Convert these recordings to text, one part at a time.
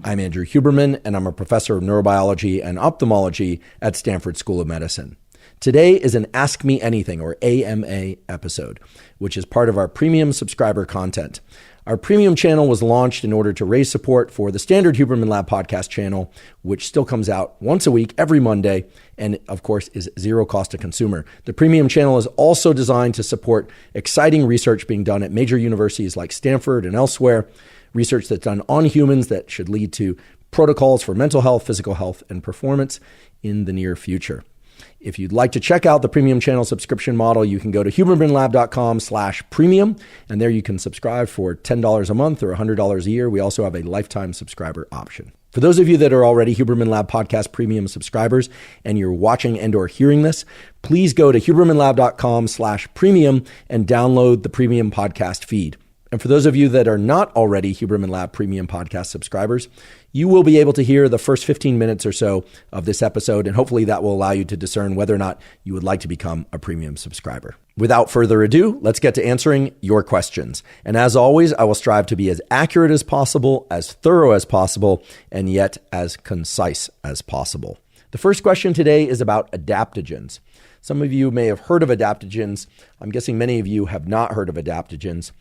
I'm Andrew Huberman, and I'm a professor of neurobiology and ophthalmology at Stanford School of Medicine. Today is an Ask Me Anything, or AMA, episode, which is part of our premium subscriber content. Our premium channel was launched in order to raise support for the standard Huberman Lab podcast channel, which still comes out once a week, every Monday, and of course is zero cost to consumer. The premium channel is also designed to support exciting research being done at major universities like Stanford and elsewhere, research that's done on humans that should lead to protocols for mental health, physical health, and performance in the near future. If you'd like to check out the premium channel subscription model, you can go to hubermanlab.com/premium, and there you can subscribe for $10 a month or $100 a year. We also have a lifetime subscriber option. For those of you that are already Huberman Lab Podcast Premium subscribers and you're watching and or hearing this, please go to hubermanlab.com/premium and download the premium podcast feed. And for those of you that are not already Huberman Lab Premium Podcast subscribers, you will be able to hear the first 15 minutes or so of this episode, and hopefully that will allow you to discern whether or not you would like to become a premium subscriber. Without further ado, let's get to answering your questions. And as always, I will strive to be as accurate as possible, as thorough as possible, and yet as concise as possible. The first question today is about adaptogens. Some of you may have heard of adaptogens. I'm guessing many of you have not heard of adaptogens.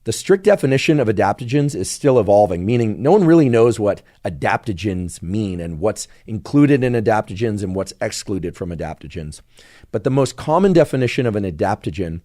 The strict definition of adaptogens is still evolving, meaning no one really knows what adaptogens mean and what's included in adaptogens and what's excluded from adaptogens. But the most common definition of an adaptogen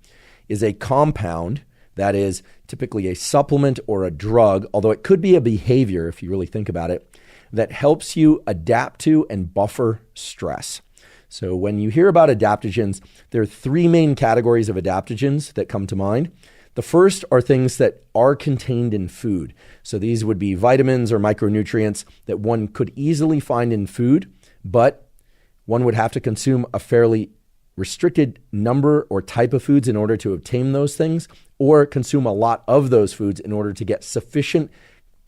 is a compound that is typically a supplement or a drug, although it could be a behavior if you really think about it, that helps you adapt to and buffer stress. So when you hear about adaptogens, there are three main categories of adaptogens that come to mind. The first are things that are contained in food. So these would be vitamins or micronutrients that one could easily find in food, but one would have to consume a fairly restricted number or type of foods in order to obtain those things, or consume a lot of those foods in order to get sufficient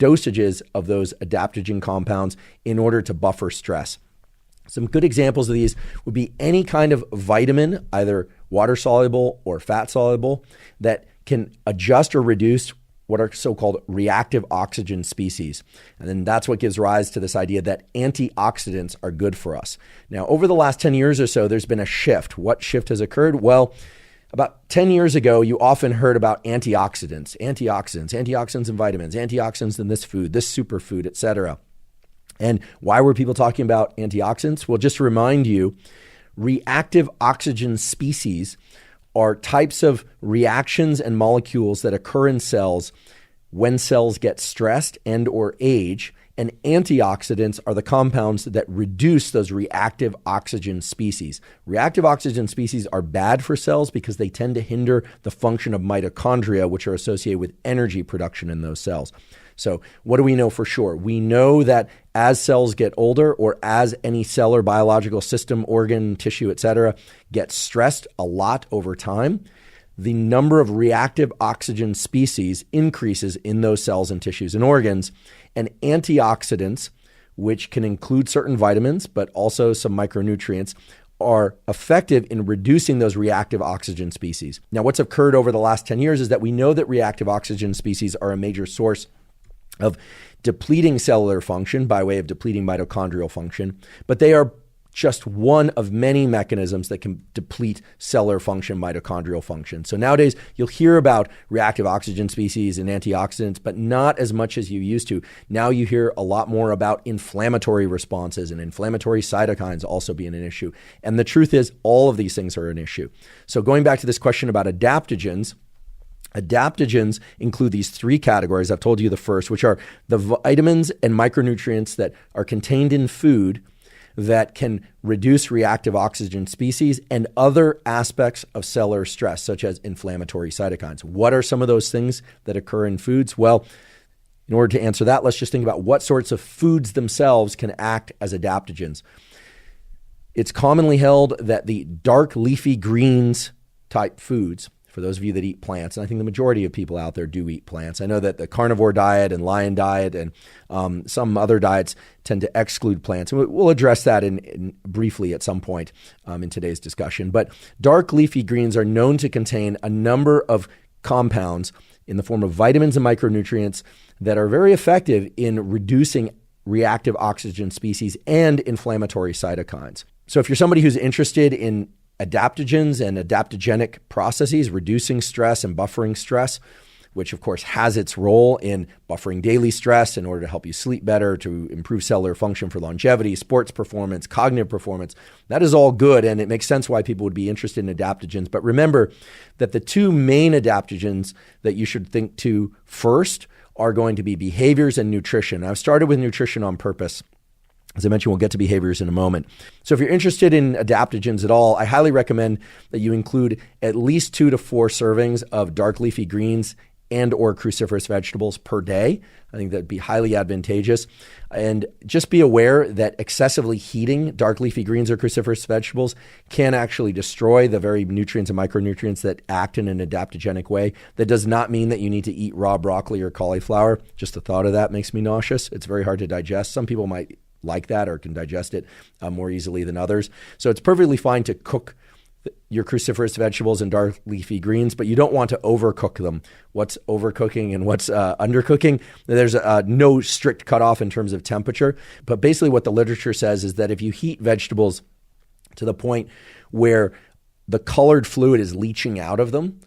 dosages of those adaptogen compounds in order to buffer stress. Some good examples of these would be any kind of vitamin, either water-soluble or fat-soluble, that can adjust or reduce what are so-called reactive oxygen species. And then that's what gives rise to this idea that antioxidants are good for us. Now, over the last 10 years or so, there's been a shift. What shift has occurred? Well, about 10 years ago, you often heard about antioxidants and vitamins, antioxidants in this food, this superfood, etc. And why were people talking about antioxidants? Well, just to remind you, reactive oxygen species are types of reactions and molecules that occur in cells when cells get stressed and or age, and antioxidants are the compounds that reduce those reactive oxygen species. Reactive oxygen species are bad for cells because they tend to hinder the function of mitochondria, which are associated with energy production in those cells. So what do we know for sure? We know that as cells get older, or as any cell or biological system, organ, tissue, etc., gets stressed a lot over time, the number of reactive oxygen species increases in those cells and tissues and organs. And antioxidants, which can include certain vitamins, but also some micronutrients, are effective in reducing those reactive oxygen species. Now, what's occurred over the last 10 years is that we know that reactive oxygen species are a major source of depleting cellular function by way of depleting mitochondrial function, but they are just one of many mechanisms that can deplete cellular function, mitochondrial function. So nowadays, you'll hear about reactive oxygen species and antioxidants, but not as much as you used to. Now you hear a lot more about inflammatory responses, and inflammatory cytokines also being an issue. And the truth is, all of these things are an issue. So going back to this question about adaptogens include these three categories. I've told you the first, which are the vitamins and micronutrients that are contained in food that can reduce reactive oxygen species and other aspects of cellular stress, such as inflammatory cytokines. What are some of those things that occur in foods? Well, in order to answer that, let's just think about what sorts of foods themselves can act as adaptogens. It's commonly held that the dark leafy greens type foods, for those of you that eat plants, and I think the majority of people out there do eat plants. I know that the carnivore diet and lion diet and some other diets tend to exclude plants. And we'll address that in briefly at some point in today's discussion. But dark leafy greens are known to contain a number of compounds in the form of vitamins and micronutrients that are very effective in reducing reactive oxygen species, and inflammatory cytokines. So if you're somebody who's interested in adaptogens and adaptogenic processes, reducing stress and buffering stress, which of course has its role in buffering daily stress in order to help you sleep better, to improve cellular function for longevity, sports performance, cognitive performance. That is all good, and it makes sense why people would be interested in adaptogens. But remember that the two main adaptogens that you should think to first are going to be behaviors and nutrition. I've started with nutrition on purpose. As I mentioned, we'll get to behaviors in a moment. So if you're interested in adaptogens at all, I highly recommend that you include at least 2 to 4 servings of dark leafy greens and or cruciferous vegetables per day. I think that'd be highly advantageous. And just be aware that excessively heating dark leafy greens or cruciferous vegetables can actually destroy the very nutrients and micronutrients that act in an adaptogenic way. That does not mean that you need to eat raw broccoli or cauliflower. Just the thought of that makes me nauseous. It's very hard to digest. Some people might like that or can digest it more easily than others. So it's perfectly fine to cook your cruciferous vegetables and dark leafy greens, but you don't want to overcook them. What's overcooking and what's undercooking? There's no strict cutoff in terms of temperature, but basically what the literature says is that if you heat vegetables to the point where the colored fluid is leaching out of them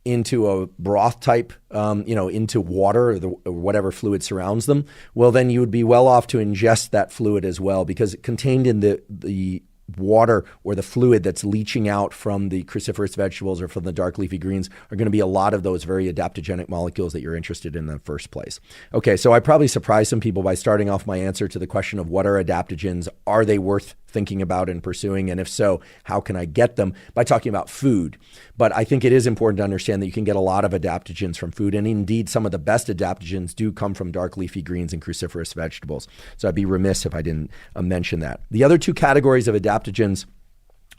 into a broth type, into water or whatever fluid surrounds them, well, then you would be well off to ingest that fluid as well, because contained in the water or the fluid that's leaching out from the cruciferous vegetables or from the dark leafy greens are going to be a lot of those very adaptogenic molecules that you're interested in the first place. Okay, so I probably surprised some people by starting off my answer to the question of what are adaptogens? Are they worth thinking about and pursuing? And if so, how can I get them? By talking about food. But I think it is important to understand that you can get a lot of adaptogens from food. And indeed, some of the best adaptogens do come from dark leafy greens and cruciferous vegetables. So I'd be remiss if I didn't mention that. The other two categories of adaptogens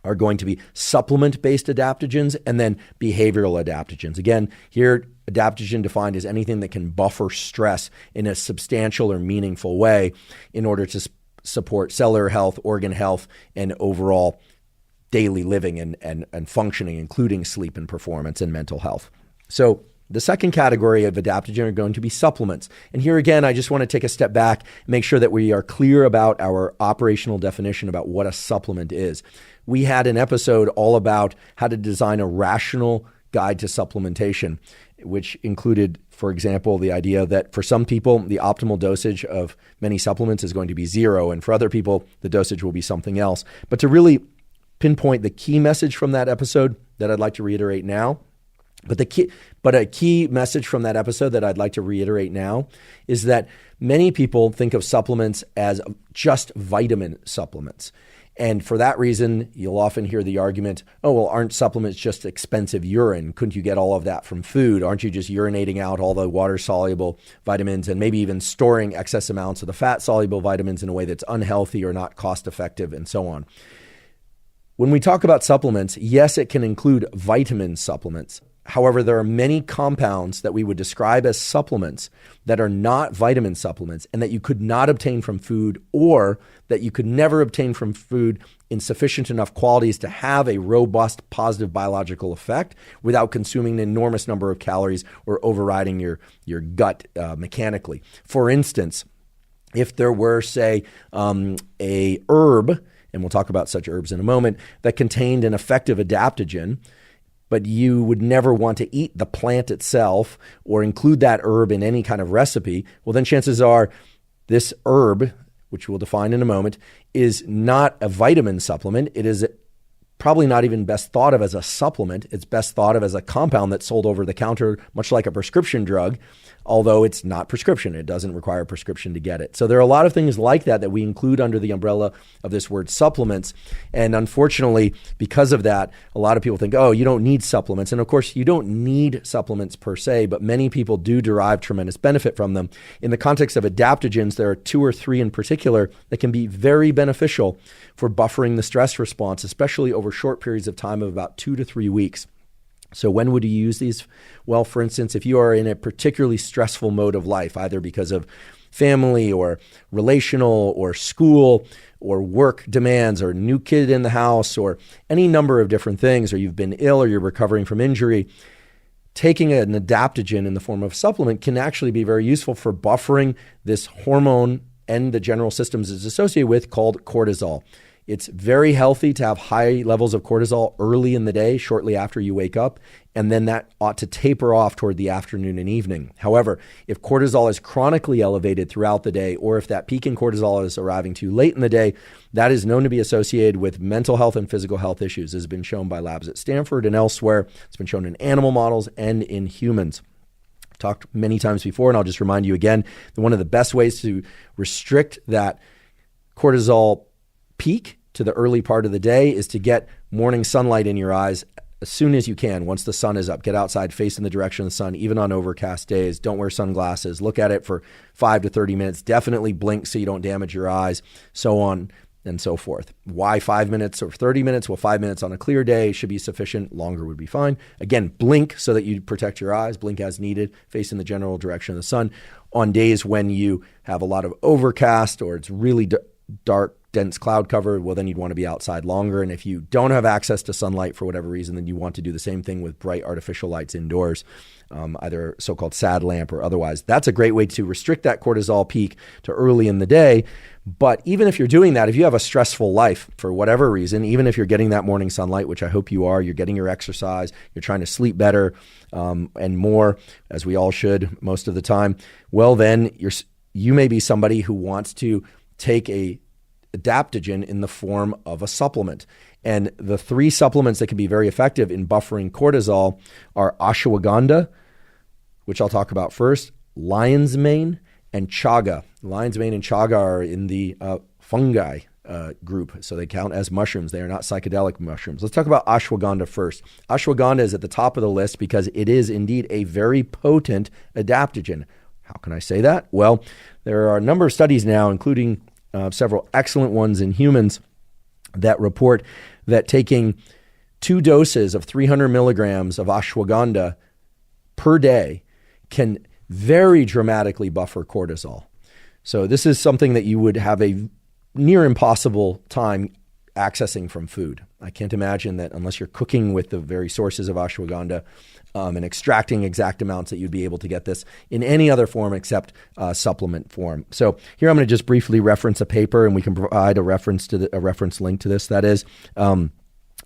are going to be supplement-based adaptogens and then behavioral adaptogens. Again, here, adaptogen defined as anything that can buffer stress in a substantial or meaningful way in order to support cellular health, organ health, and overall daily living and functioning, including sleep and performance and mental health. So the second category of adaptogen are going to be supplements. And here again, I just want to take a step back and make sure that we are clear about our operational definition about what a supplement is. We had an episode all about how to design a rational guide to supplementation, which included, for example, the idea that for some people, the optimal dosage of many supplements is going to be 0, and for other people, the dosage will be something else. But to really pinpoint the key message from that episode that I'd like to reiterate now, a key message from that episode that I'd like to reiterate now is that many people think of supplements as just vitamin supplements. And for that reason, you'll often hear the argument, oh, well, aren't supplements just expensive urine? Couldn't you get all of that from food? Aren't you just urinating out all the water-soluble vitamins and maybe even storing excess amounts of the fat-soluble vitamins in a way that's unhealthy or not cost-effective and so on? When we talk about supplements, yes, it can include vitamin supplements. However, there are many compounds that we would describe as supplements that are not vitamin supplements and that you could not obtain from food, or that you could never obtain from food in sufficient enough quantities to have a robust positive biological effect without consuming an enormous number of calories or overriding your gut mechanically. For instance, if there were, say, a herb, and we'll talk about such herbs in a moment, that contained an effective adaptogen, but you would never want to eat the plant itself or include that herb in any kind of recipe, well, then chances are this herb, which we'll define in a moment, is not a vitamin supplement. It is probably not even best thought of as a supplement. It's best thought of as a compound that's sold over the counter, much like a prescription drug, although it's not prescription. It doesn't require a prescription to get it. So there are a lot of things like that we include under the umbrella of this word supplements. And unfortunately, because of that, a lot of people think, oh, you don't need supplements. And of course, you don't need supplements per se, but many people do derive tremendous benefit from them. In the context of adaptogens, there are 2 or 3 in particular that can be very beneficial for buffering the stress response, especially over short periods of time of about 2 to 3 weeks. So when would you use these? Well, for instance, if you are in a particularly stressful mode of life, either because of family or relational or school or work demands or new kid in the house or any number of different things, or you've been ill or you're recovering from injury, taking an adaptogen in the form of a supplement can actually be very useful for buffering this hormone and the general systems it's associated with called cortisol. It's very healthy to have high levels of cortisol early in the day, shortly after you wake up, and then that ought to taper off toward the afternoon and evening. However, if cortisol is chronically elevated throughout the day, or if that peak in cortisol is arriving too late in the day, that is known to be associated with mental health and physical health issues. It has been shown by labs at Stanford and elsewhere. It's been shown in animal models and in humans. I've talked many times before, and I'll just remind you again, that one of the best ways to restrict that cortisol peak to the early part of the day is to get morning sunlight in your eyes as soon as you can. Once the sun is up, get outside, face in the direction of the sun, even on overcast days. Don't wear sunglasses. Look at it for 5 to 30 minutes. Definitely blink so you don't damage your eyes, so on and so forth. Why 5 minutes or 30 minutes? Well, 5 minutes on a clear day should be sufficient. Longer would be fine. Again, blink so that you protect your eyes. Blink as needed. Face in the general direction of the sun. On days when you have a lot of overcast or it's really dark, dense cloud cover, well, then you'd want to be outside longer. And if you don't have access to sunlight for whatever reason, then you want to do the same thing with bright artificial lights indoors, either so-called sad lamp or otherwise. That's a great way to restrict that cortisol peak to early in the day. But even if you're doing that, if you have a stressful life for whatever reason, even if you're getting that morning sunlight, which I hope you are, you're getting your exercise, you're trying to sleep better and more, as we all should most of the time, well, then you may be somebody who wants to take a adaptogen in the form of a supplement. And the 3 supplements that can be very effective in buffering cortisol are ashwagandha, which I'll talk about first, lion's mane, and chaga. Lion's mane and chaga are in the fungi group, so they count as mushrooms. They are not psychedelic mushrooms. Let's talk about ashwagandha first. Ashwagandha is at the top of the list because it is indeed a very potent adaptogen. How can I say that? Well, there are a number of studies now, including several excellent ones in humans, that report that taking 2 doses of 300 milligrams of ashwagandha per day can very dramatically buffer cortisol. So this is something that you would have a near impossible time accessing from food. I can't imagine that unless you're cooking with the very sources of ashwagandha and extracting exact amounts, that you'd be able to get this in any other form except supplement form. So here I'm going to just briefly reference a paper, and we can provide a reference to a reference link to this. That is,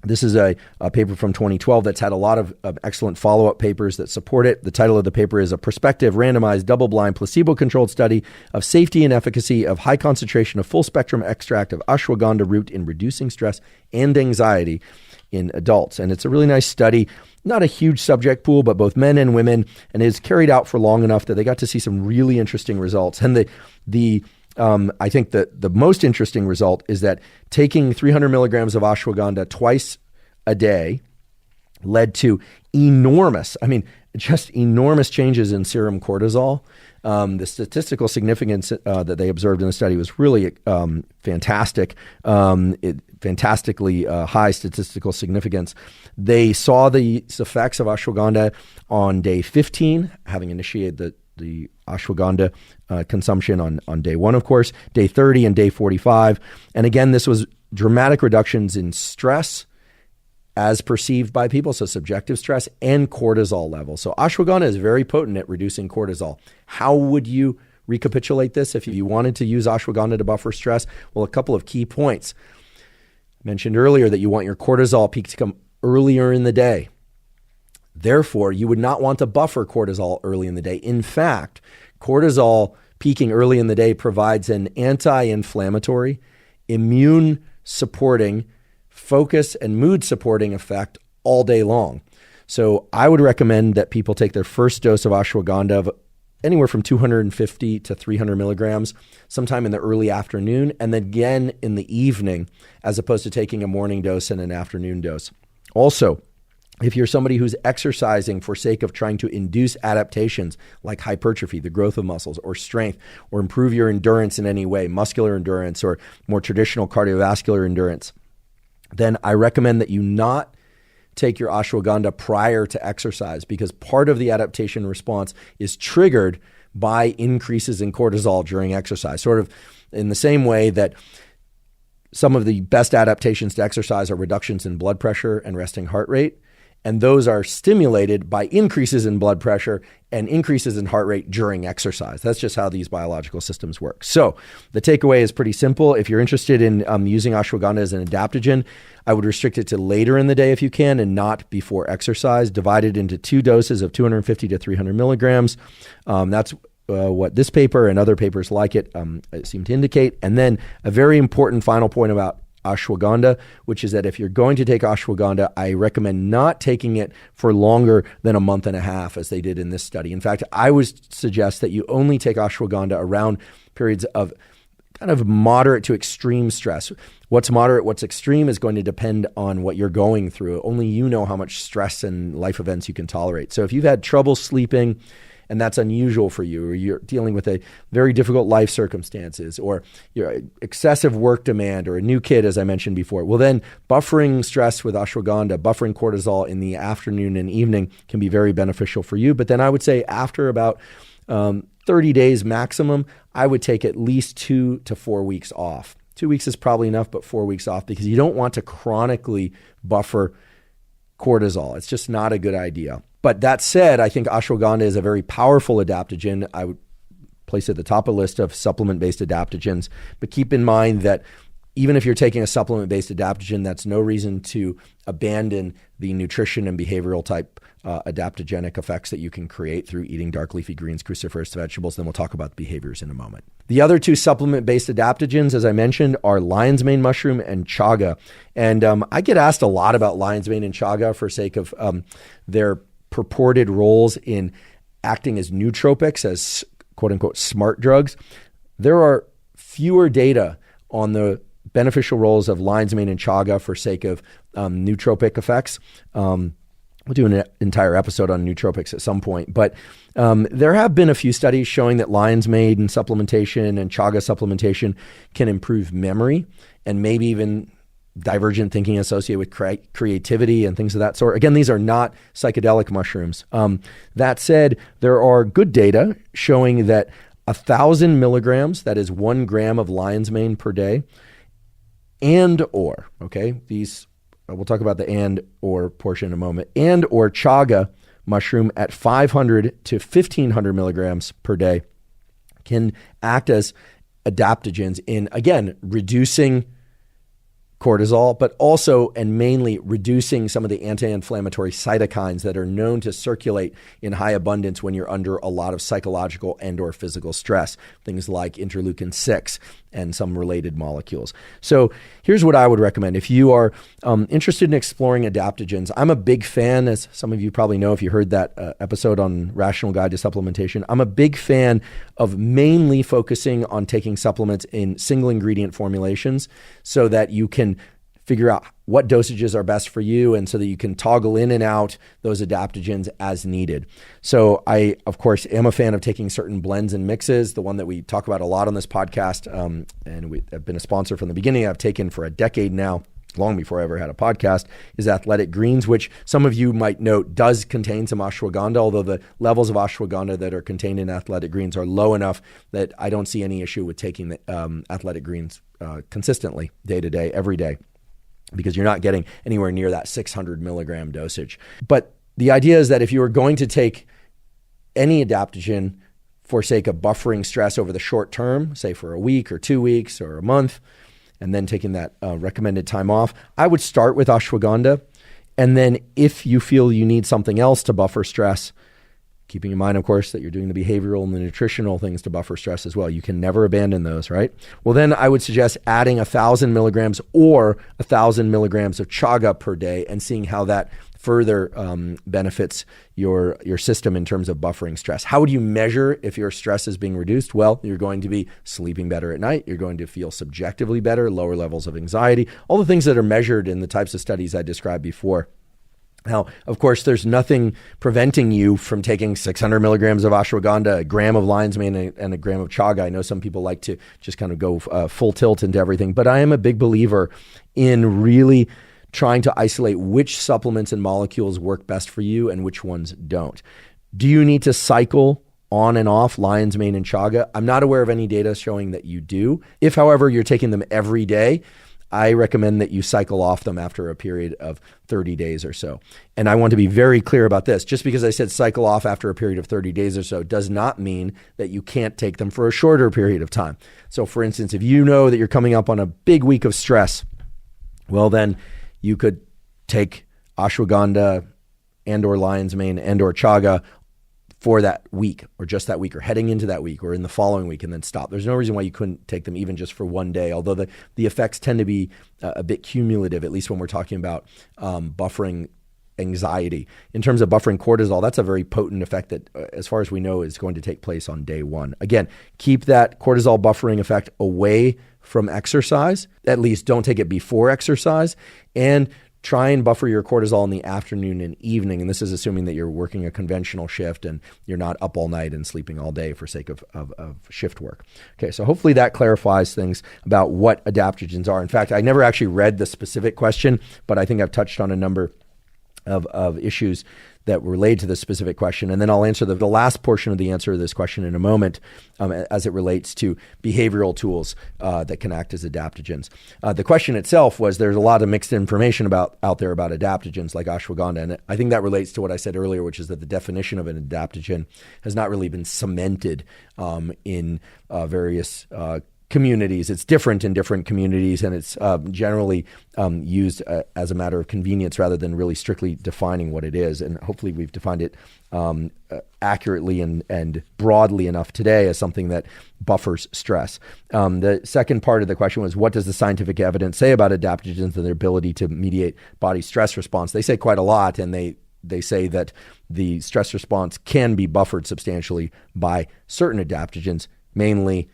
this is a paper from 2012 that's had a lot of excellent follow-up papers that support it. The title of the paper is A Prospective Randomized Double-Blind Placebo-Controlled Study of Safety and Efficacy of High Concentration of Full-Spectrum Extract of Ashwagandha Root in Reducing Stress and Anxiety in Adults. And it's a really nice study. Not a huge subject pool, but both men and women, and is carried out for long enough that they got to see some really interesting results. And I think that the most interesting result is that taking 300 milligrams of ashwagandha twice a day led to enormous changes in serum cortisol. The statistical significance that they observed in the study was really fantastic, fantastically high statistical significance. They saw these effects of ashwagandha on day 15, having initiated the ashwagandha consumption on day 1, of course, day 30 and day 45. And again, this was dramatic reductions in stress as perceived by people, so subjective stress, and cortisol levels. So ashwagandha is very potent at reducing cortisol. How would you recapitulate this if you wanted to use ashwagandha to buffer stress? Well, a couple of key points. I mentioned earlier that you want your cortisol peak to come earlier in the day. Therefore, you would not want to buffer cortisol early in the day. In fact, cortisol peaking early in the day provides an anti-inflammatory, immune-supporting, focus and mood-supporting effect all day long. So I would recommend that people take their first dose of ashwagandha of anywhere from 250 to 300 milligrams sometime in the early afternoon, and then again in the evening, as opposed to taking a morning dose and an afternoon dose. Also, if you're somebody who's exercising for sake of trying to induce adaptations like hypertrophy, the growth of muscles, or strength, or improve your endurance in any way, muscular endurance or more traditional cardiovascular endurance, then I recommend that you not take your ashwagandha prior to exercise, because part of the adaptation response is triggered by increases in cortisol during exercise, sort of in the same way that some of the best adaptations to exercise are reductions in blood pressure and resting heart rate. And those are stimulated by increases in blood pressure and increases in heart rate during exercise. That's just how these biological systems work. So the takeaway is pretty simple. If you're interested in using ashwagandha as an adaptogen, I would restrict it to later in the day if you can, and not before exercise. Divide it into 2 doses of 250 to 300 milligrams. That's what this paper and other papers like it seem to indicate. And then a very important final point about ashwagandha, which is that if you're going to take ashwagandha, I recommend not taking it for longer than a month and a half, as they did in this study. In fact, I would suggest that you only take ashwagandha around periods of kind of moderate to extreme stress. What's moderate, what's extreme is going to depend on what you're going through. Only you know how much stress and life events you can tolerate. So if you've had trouble sleeping, and that's unusual for you, or you're dealing with a very difficult life circumstances, or your excessive work demand, or a new kid, as I mentioned before, well then buffering stress with ashwagandha, buffering cortisol in the afternoon and evening can be very beneficial for you. But then I would say after about 30 days maximum, I would take at least 2 to 4 weeks off. 2 weeks is probably enough, but 4 weeks off, because you don't want to chronically buffer cortisol. It's just not a good idea. But that said, I think ashwagandha is a very powerful adaptogen. I would place it at the top of the list of supplement-based adaptogens. But keep in mind that even if you're taking a supplement-based adaptogen, that's no reason to abandon the nutrition and behavioral type adaptogenic effects that you can create through eating dark leafy greens, cruciferous vegetables. Then we'll talk about the behaviors in a moment. The other 2 supplement-based adaptogens, as I mentioned, are lion's mane mushroom and chaga. And I get asked a lot about lion's mane and chaga for sake of their purported roles in acting as nootropics, as quote unquote smart drugs. There are fewer data on the beneficial roles of lion's mane and chaga for sake of nootropic effects. We'll do an entire episode on nootropics at some point, but there have been a few studies showing that lion's mane supplementation and chaga supplementation can improve memory and maybe even divergent thinking associated with creativity and things of that sort. Again, these are not psychedelic mushrooms. That said, there are good data showing that 1,000 milligrams, that is 1 gram of lion's mane per day, these, we'll talk about the and or portion in a moment, and or chaga mushroom at 500 to 1,500 milligrams per day can act as adaptogens in, again, reducing cortisol, but also and mainly reducing some of the anti-inflammatory cytokines that are known to circulate in high abundance when you're under a lot of psychological and or physical stress, things like interleukin-6 and some related molecules. So here's what I would recommend. If you are interested in exploring adaptogens, I'm a big fan, as some of you probably know if you heard that episode on Rational Guide to Supplementation, I'm a big fan of mainly focusing on taking supplements in single ingredient formulations so that you can figure out what dosages are best for you and so that you can toggle in and out those adaptogens as needed. So I, of course, am a fan of taking certain blends and mixes. The one that we talk about a lot on this podcast, and we have been a sponsor from the beginning, I've taken for a decade now, long before I ever had a podcast, is Athletic Greens, which some of you might note does contain some ashwagandha, although the levels of ashwagandha that are contained in Athletic Greens are low enough that I don't see any issue with taking the Athletic Greens consistently, day to day, every day, because you're not getting anywhere near that 600 milligram dosage. But the idea is that if you are going to take any adaptogen for sake of buffering stress over the short term, say for a week or 2 weeks or a month, and then taking that recommended time off, I would start with ashwagandha. And then if you feel you need something else to buffer stress, keeping in mind, of course, that you're doing the behavioral and the nutritional things to buffer stress as well. You can never abandon those, right? Well, then I would suggest adding 1,000 milligrams or 1,000 milligrams of chaga per day and seeing how that further benefits your system in terms of buffering stress. How would you measure if your stress is being reduced? Well, you're going to be sleeping better at night. You're going to feel subjectively better, lower levels of anxiety, all the things that are measured in the types of studies I described before. Now, of course, there's nothing preventing you from taking 600 milligrams of ashwagandha, a gram of lion's mane, and a gram of chaga. I know some people like to just kind of go full tilt into everything, but I am a big believer in really trying to isolate which supplements and molecules work best for you and which ones don't. Do you need to cycle on and off lion's mane and chaga? I'm not aware of any data showing that you do. If, however, you're taking them every day, I recommend that you cycle off them after a period of 30 days or so. And I want to be very clear about this. Just because I said cycle off after a period of 30 days or so does not mean that you can't take them for a shorter period of time. So for instance, if you know that you're coming up on a big week of stress, well, then you could take ashwagandha and or lion's mane and or chaga for that week, or just that week, or heading into that week, or in the following week, and then stop. There's no reason why you couldn't take them even just for one day, although the effects tend to be a bit cumulative, at least when we're talking about buffering anxiety. In terms of buffering cortisol, that's a very potent effect that, as far as we know, is going to take place on day one. Again, keep that cortisol buffering effect away from exercise. At least don't take it before exercise, and try and buffer your cortisol in the afternoon and evening. And this is assuming that you're working a conventional shift and you're not up all night and sleeping all day for sake of shift work. Okay, so hopefully that clarifies things about what adaptogens are. In fact, I never actually read the specific question, but I think I've touched on a number of issues that relate to this specific question. And then I'll answer the last portion of the answer to this question in a moment, as it relates to behavioral tools that can act as adaptogens. The question itself was, there's a lot of mixed information out there about adaptogens like ashwagandha. And I think that relates to what I said earlier, which is that the definition of an adaptogen has not really been cemented in various communities. It's different in different communities, and it's generally used as a matter of convenience rather than really strictly defining what it is. And hopefully we've defined it accurately and broadly enough today as something that buffers stress. The second part of the question was, what does the scientific evidence say about adaptogens and their ability to mediate body stress response? They say quite a lot, and they say that the stress response can be buffered substantially by certain adaptogens, mainly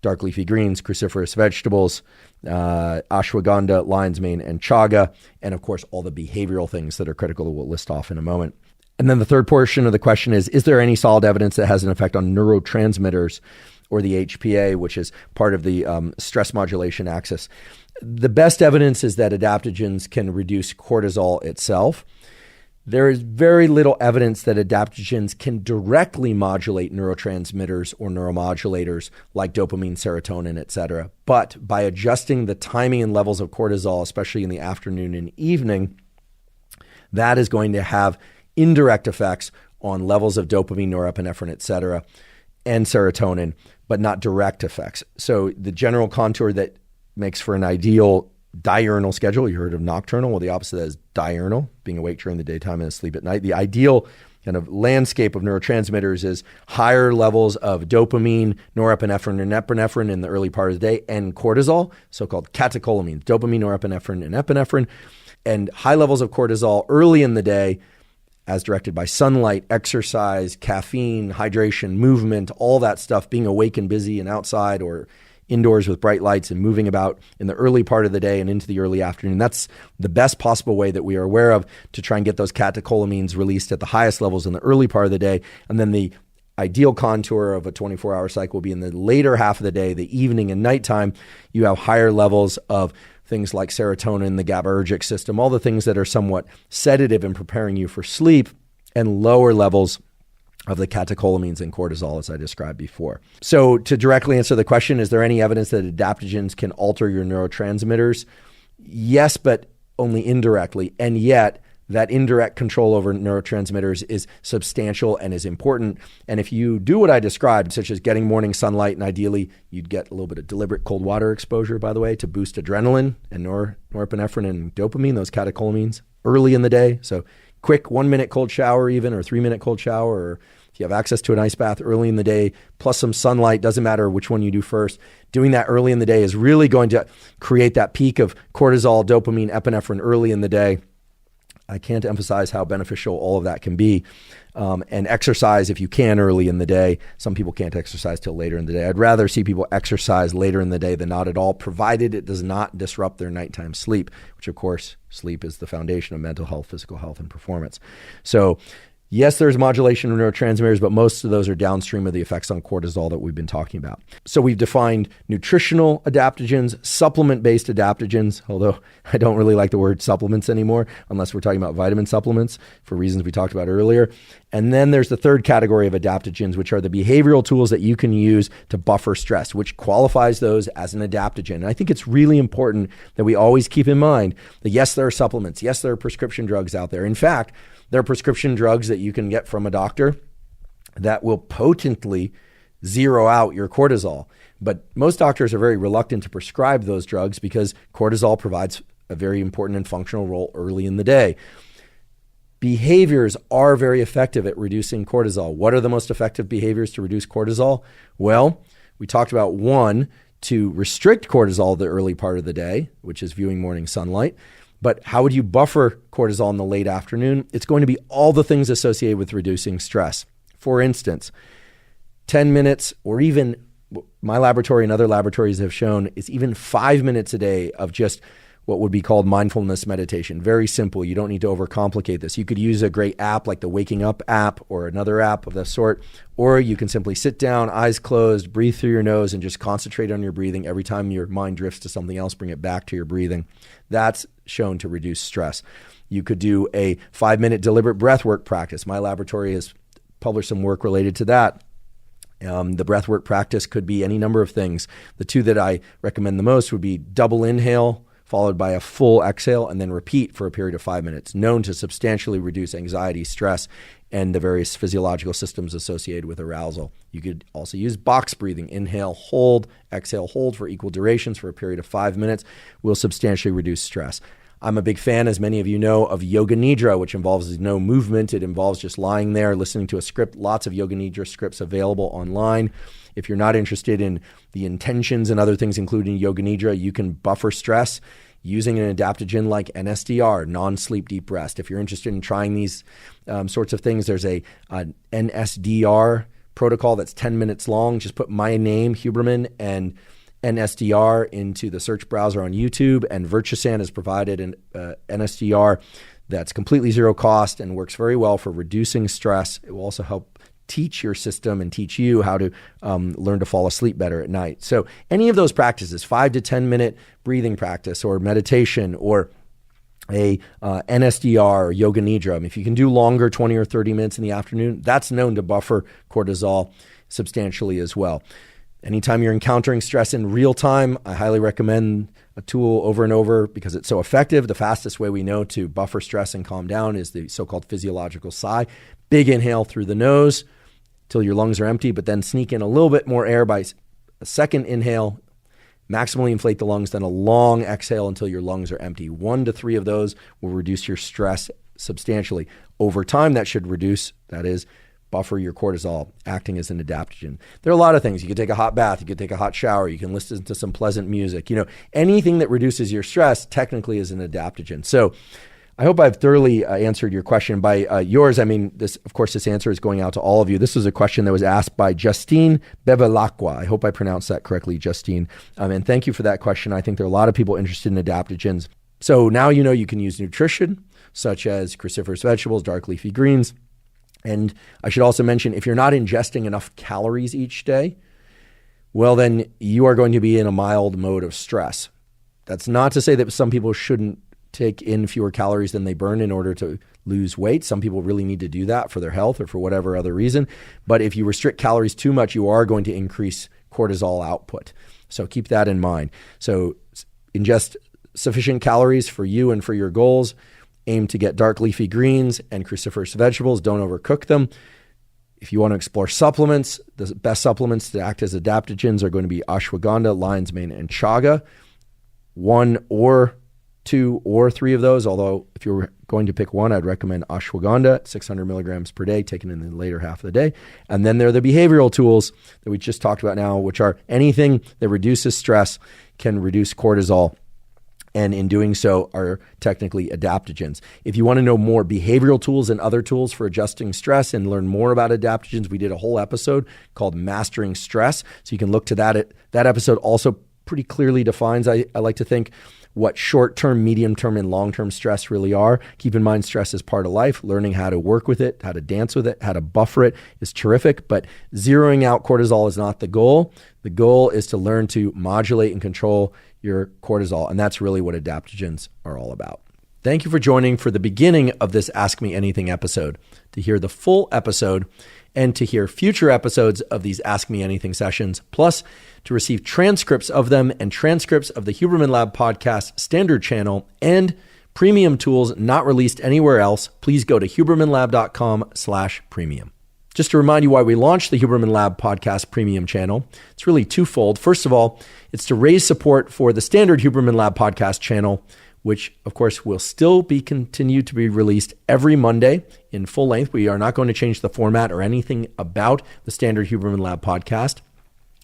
dark leafy greens, cruciferous vegetables, ashwagandha, lion's mane, and chaga, and of course, all the behavioral things that are critical that we'll list off in a moment. And then the third portion of the question is there any solid evidence that has an effect on neurotransmitters, or the HPA, which is part of the stress modulation axis? The best evidence is that adaptogens can reduce cortisol itself. There is very little evidence that adaptogens can directly modulate neurotransmitters or neuromodulators like dopamine, serotonin, etc. But by adjusting the timing and levels of cortisol, especially in the afternoon and evening, that is going to have indirect effects on levels of dopamine, norepinephrine, etc., and serotonin, but not direct effects. So the general contour that makes for an ideal diurnal schedule, you heard of nocturnal, well, the opposite is diurnal, being awake during the daytime and asleep at night. The ideal kind of landscape of neurotransmitters is higher levels of dopamine, norepinephrine, and epinephrine in the early part of the day, and cortisol, so-called catecholamines, dopamine, norepinephrine, and epinephrine, and high levels of cortisol early in the day as directed by sunlight, exercise, caffeine, hydration, movement, all that stuff, being awake and busy and outside or indoors with bright lights and moving about in the early part of the day and into the early afternoon. That's the best possible way that we are aware of to try and get those catecholamines released at the highest levels in the early part of the day. And then the ideal contour of a 24-hour cycle will be in the later half of the day, the evening and nighttime. You have higher levels of things like serotonin, the GABAergic system, all the things that are somewhat sedative and preparing you for sleep, and lower levels of the catecholamines and cortisol, as I described before. So to directly answer the question, is there any evidence that adaptogens can alter your neurotransmitters? Yes, but only indirectly. And yet, that indirect control over neurotransmitters is substantial and is important. And if you do what I described, such as getting morning sunlight, and ideally you'd get a little bit of deliberate cold water exposure, by the way, to boost adrenaline and norepinephrine and dopamine, those catecholamines, early in the day. So quick 1-minute cold shower even, or 3-minute cold shower, or if you have access to an ice bath early in the day, plus some sunlight, doesn't matter which one you do first. Doing that early in the day is really going to create that peak of cortisol, dopamine, epinephrine early in the day. I can't emphasize how beneficial all of that can be. And exercise if you can early in the day. Some people can't exercise till later in the day. I'd rather see people exercise later in the day than not at all, provided it does not disrupt their nighttime sleep, which of course, sleep is the foundation of mental health, physical health, and performance. So Yes, there's modulation of neurotransmitters, but most of those are downstream of the effects on cortisol that we've been talking about. So we've defined nutritional adaptogens, supplement-based adaptogens, although I don't really like the word supplements anymore, unless we're talking about vitamin supplements for reasons we talked about earlier. And then there's the third category of adaptogens, which are the behavioral tools that you can use to buffer stress, which qualifies those as an adaptogen. And I think it's really important that we always keep in mind that yes, there are supplements. Yes, there are prescription drugs out there. In fact, there are prescription drugs that you can get from a doctor that will potently zero out your cortisol. But most doctors are very reluctant to prescribe those drugs because cortisol provides a very important and functional role early in the day. Behaviors are very effective at reducing cortisol. What are the most effective behaviors to reduce cortisol? Well, we talked about one, to restrict cortisol the early part of the day, which is viewing morning sunlight. But how would you buffer cortisol in the late afternoon? It's going to be all the things associated with reducing stress. For instance, 10 minutes, or even my laboratory and other laboratories have shown, is even 5 minutes a day of just what would be called mindfulness meditation. Very simple. You don't need to overcomplicate this. You could use a great app like the Waking Up app or another app of the sort, or you can simply sit down, eyes closed, breathe through your nose, and just concentrate on your breathing. Every time your mind drifts to something else, bring it back to your breathing. That's shown to reduce stress. You could do a 5-minute deliberate breathwork practice. My laboratory has published some work related to that. The breathwork practice could be any number of things. The two that I recommend the most would be double inhale, followed by a full exhale, and then repeat for a period of 5 minutes, known to substantially reduce anxiety, stress, and the various physiological systems associated with arousal. You could also use box breathing. Inhale, hold, exhale, hold for equal durations for a period of 5 minutes will substantially reduce stress. I'm a big fan, as many of you know, of Yoga Nidra, which involves no movement. It involves just lying there, listening to a script. Lots of Yoga Nidra scripts available online. If you're not interested in the intentions and other things, including Yoga Nidra, you can buffer stress using an adaptogen like NSDR, non-sleep deep rest. If you're interested in trying these sorts of things, there's an NSDR protocol that's 10 minutes long. Just put my name, Huberman, and NSDR into the search browser on YouTube, and Virtusan has provided an NSDR that's completely zero cost and works very well for reducing stress. It will also help teach your system and teach you how to learn to fall asleep better at night. So any of those practices, 5 to 10 minute breathing practice or meditation or a NSDR or Yoga Nidra, if you can do longer, 20 or 30 minutes in the afternoon, that's known to buffer cortisol substantially as well. Anytime you're encountering stress in real time, I highly recommend a tool over and over because it's so effective. The fastest way we know to buffer stress and calm down is the so-called physiological sigh. Big inhale through the nose till your lungs are empty, but then sneak in a little bit more air by a second inhale, maximally inflate the lungs, then a long exhale until your lungs are empty. 1 to 3 of those will reduce your stress substantially. Over time, that should reduce, that is, buffer your cortisol, acting as an adaptogen. There are a lot of things. You could take a hot bath. You could take a hot shower. You can listen to some pleasant music. Anything that reduces your stress technically is an adaptogen. So I hope I've thoroughly answered your question. By yours, I mean, this answer is going out to all of you. This was a question that was asked by Justine Bevelacqua. I hope I pronounced that correctly, Justine. And thank you for that question. I think there are a lot of people interested in adaptogens. So now you can use nutrition, such as cruciferous vegetables, dark leafy greens. And I should also mention, if you're not ingesting enough calories each day, well, then you are going to be in a mild mode of stress. That's not to say that some people shouldn't take in fewer calories than they burn in order to lose weight. Some people really need to do that for their health or for whatever other reason. But if you restrict calories too much, you are going to increase cortisol output. So keep that in mind. So ingest sufficient calories for you and for your goals. Aim to get dark leafy greens and cruciferous vegetables. Don't overcook them. If you want to explore supplements, the best supplements to act as adaptogens are going to be ashwagandha, lion's mane, and chaga. 1 or 2 or 3 of those, although if you're going to pick one, I'd recommend ashwagandha, 600 milligrams per day, taken in the later half of the day. And then there are the behavioral tools that we just talked about now, which are anything that reduces stress can reduce cortisol, and in doing so are technically adaptogens. If you want to know more behavioral tools and other tools for adjusting stress and learn more about adaptogens, we did a whole episode called Mastering Stress. So you can look to that. That episode also pretty clearly defines, I like to think, what short-term, medium-term, and long-term stress really are. Keep in mind, stress is part of life. Learning how to work with it, how to dance with it, how to buffer it is terrific, but zeroing out cortisol is not the goal. The goal is to learn to modulate and control your cortisol, and that's really what adaptogens are all about. Thank you for joining for the beginning of this Ask Me Anything episode. To hear the full episode and to hear future episodes of these Ask Me Anything sessions, plus to receive transcripts of them and transcripts of the Huberman Lab podcast standard channel and premium tools not released anywhere else, please go to hubermanlab.com/premium. Just to remind you why we launched the Huberman Lab podcast premium channel, it's really twofold. First of all, it's to raise support for the standard Huberman Lab podcast channel, which of course will still be continued to be released every Monday in full length. We are not going to change the format or anything about the standard Huberman Lab podcast.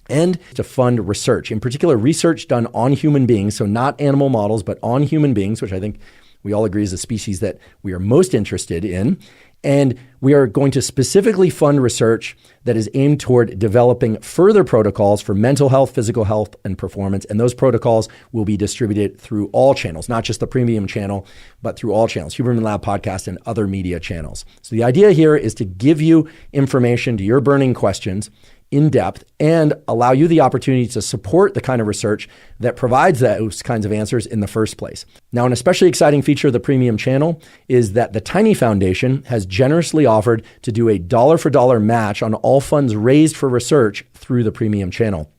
And to fund research, in particular research done on human beings, so not animal models, but on human beings, which I think we all agree is the species that we are most interested in. And we are going to specifically fund research that is aimed toward developing further protocols for mental health, physical health, and performance. And those protocols will be distributed through all channels, not just the premium channel, but through all channels, Huberman Lab podcast and other media channels. So the idea here is to give you information to your burning questions in depth and allow you the opportunity to support the kind of research that provides those kinds of answers in the first place. Now, an especially exciting feature of the premium channel is that the Tiny Foundation has generously offered to do a dollar-for-dollar match on all funds raised for research through the premium channel.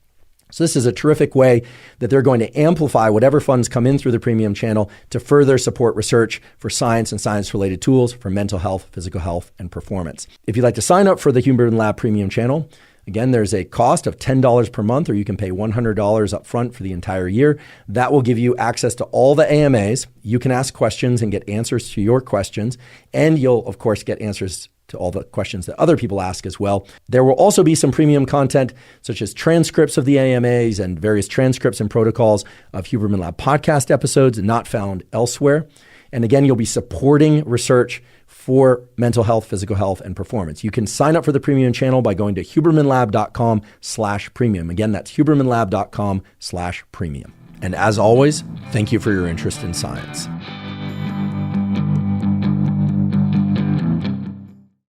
So this is a terrific way that they're going to amplify whatever funds come in through the premium channel to further support research for science and science-related tools for mental health, physical health, and performance. If you'd like to sign up for the Huberman Lab Premium channel, again, there's a cost of $10 per month, or you can pay $100 up front for the entire year. That will give you access to all the AMAs. You can ask questions and get answers to your questions, and you'll, of course, get answers to all the questions that other people ask as well. There will also be some premium content, such as transcripts of the AMAs and various transcripts and protocols of Huberman Lab podcast episodes not found elsewhere. And again, you'll be supporting research for mental health, physical health, and performance. You can sign up for the premium channel by going to hubermanlab.com/premium. Again, that's hubermanlab.com/premium. And as always, thank you for your interest in science.